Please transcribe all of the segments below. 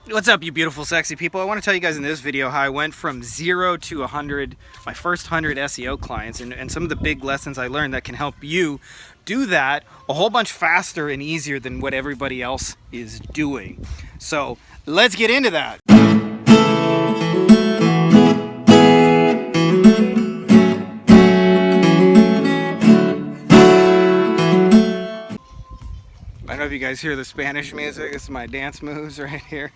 What's up, you beautiful, sexy people? I want to tell you guys in this video how I went from 0 to 100, my first 100 SEO clients, and some of the big lessons I learned that can help you do that a whole bunch faster and easier than what everybody else is doing. So let's get into that. I don't know if you guys hear the Spanish music. This is my dance moves right here.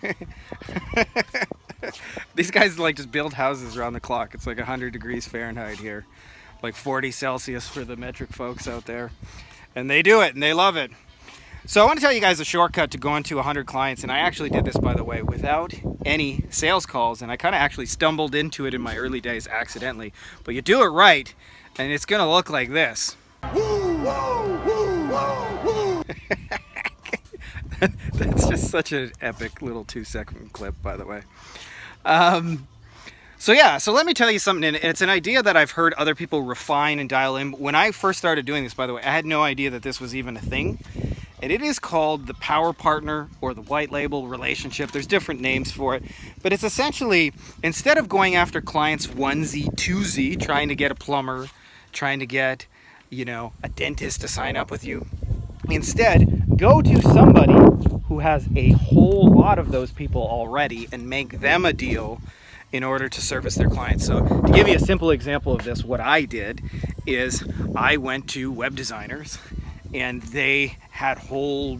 These guys like just build houses around the clock. It's like 100 degrees Fahrenheit here, like 40 Celsius for the metric folks out there. And they do it and they love it. So I want to tell you guys a shortcut to going to 100 clients, and I actually did this, by the way, without any sales calls, and I kind of actually stumbled into it in my early days accidentally. But you do it right, and it's going to look like this. Woo, woo, woo, woo, woo. That's just such an epic little 2-second clip, by the way. So let me tell you something, and it's an idea that I've heard other people refine and dial in. When I first started doing this, by the way, I had no idea that this was even a thing. And it is called the power partner or the white label relationship. There's different names for it. But it's essentially, instead of going after clients onesie, twosie, trying to get a plumber, trying to get, a dentist to sign up with you, instead, go to somebody who has a whole lot of those people already and make them a deal in order to service their clients. So to give you a simple example of this, what I did is I went to web designers, and they had whole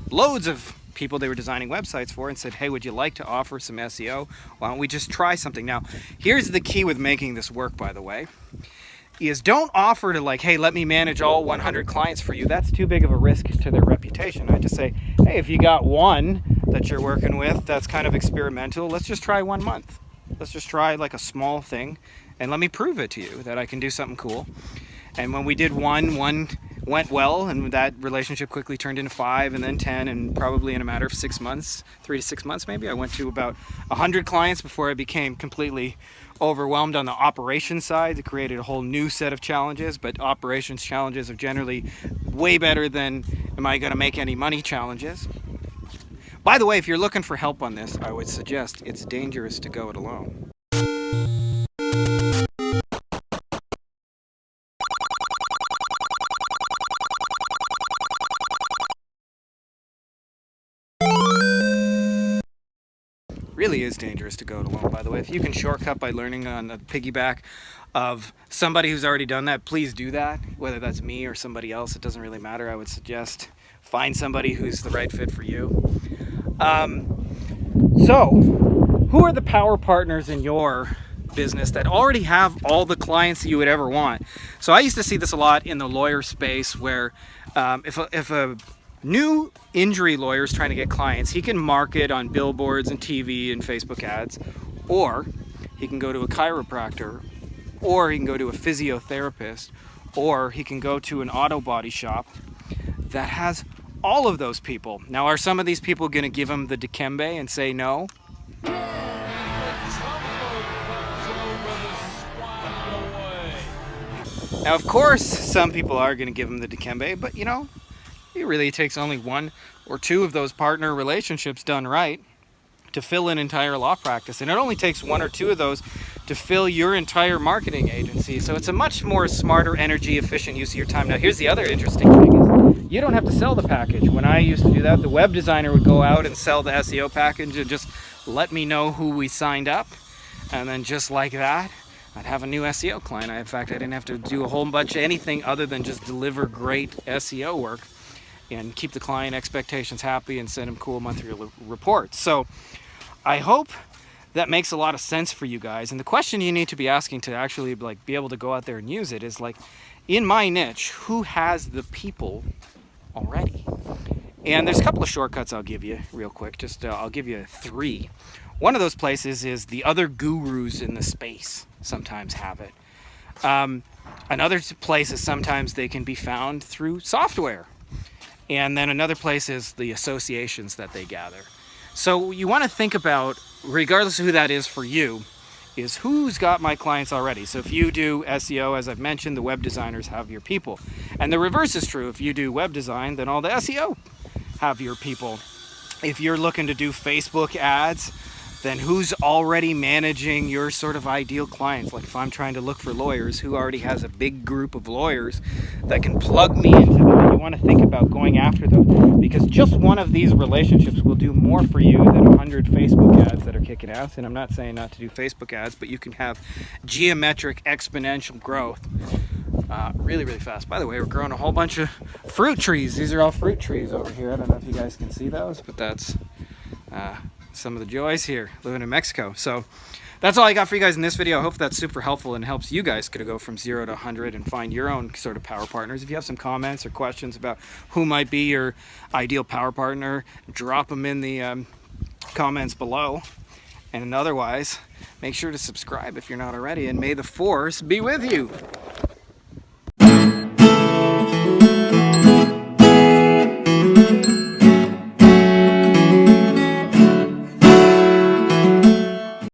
loads of people they were designing websites for, and said, hey, would you like to offer some SEO? Why don't we just try something? Now, here's the key with making this work, by the way, is don't offer to like, hey, let me manage all 100 clients for you. That's too big of a risk to their reputation. I just say, hey, if you got one that you're working with that's kind of experimental, let's just try 1 month. Let's just try like a small thing, and let me prove it to you that I can do something cool. And when we did one went well, and that relationship quickly turned into 5 and then 10, and probably in a matter of 6 months, 3 to 6 months maybe, I went to about 100 clients before I became completely overwhelmed on the operations side. It created a whole new set of challenges, but operations challenges are generally way better than am I going to make any money challenges. By the way, if you're looking for help on this, I would suggest it's dangerous to go it alone. Really is dangerous to go it alone, by the way. If you can shortcut by learning on the piggyback of somebody who's already done that, please do that. Whether that's me or somebody else, it doesn't really matter. I would suggest find somebody who's the right fit for you. So who are the power partners in your business that already have all the clients that you would ever want? So I used to see this a lot in the lawyer space, where if a new injury lawyer is trying to get clients, he can market on billboards and TV and Facebook ads, or he can go to a chiropractor, or he can go to a physiotherapist, or he can go to an auto body shop that has all of those people. Now, are some of these people going to give him the Dikembe and say no? Now, of course, some people are going to give him the Dikembe, but it really takes only 1 or 2 of those partner relationships done right to fill an entire law practice. And it only takes 1 or 2 of those to fill your entire marketing agency. So it's a much more smarter, energy efficient use of your time. Now, here's the other interesting thing is you don't have to sell the package. When I used to do that, the web designer would go out and sell the SEO package and just let me know who we signed up. And then just like that, I'd have a new SEO client. In fact, I didn't have to do a whole bunch of anything other than just deliver great SEO work and keep the client expectations happy and send them cool monthly reports. So I hope that makes a lot of sense for you guys. And the question you need to be asking to actually be able to go out there and use it is in my niche, who has the people already? And there's a couple of shortcuts I'll give you real quick. I'll give you 3. One of those places is the other gurus in the space sometimes have it. Another place is sometimes they can be found through software. And then another place is the associations that they gather. So you want to think about, regardless of who that is for you, is who's got my clients already. So if you do SEO, as I've mentioned, the web designers have your people. And the reverse is true. If you do web design, then all the SEO have your people. if you're looking to do Facebook ads, then who's already managing your sort of ideal clients? Like if I'm trying to look for lawyers, who already has a big group of lawyers that can plug me into them? You want to think about going after them, because just one of these relationships will do more for you than 100 Facebook ads that are kicking ass. And I'm not saying not to do Facebook ads, but you can have geometric exponential growth really, really fast. By the way, we're growing a whole bunch of fruit trees. These are all fruit trees over here. I don't know if you guys can see those, but that's some of the joys here living in Mexico. So that's all I got for you guys in this video. I hope that's super helpful and helps you guys to go from 0 to 100 and find your own sort of power partners. If you have some comments or questions about who might be your ideal power partner, drop them in the comments below. And otherwise, make sure to subscribe if you're not already, and may the force be with you.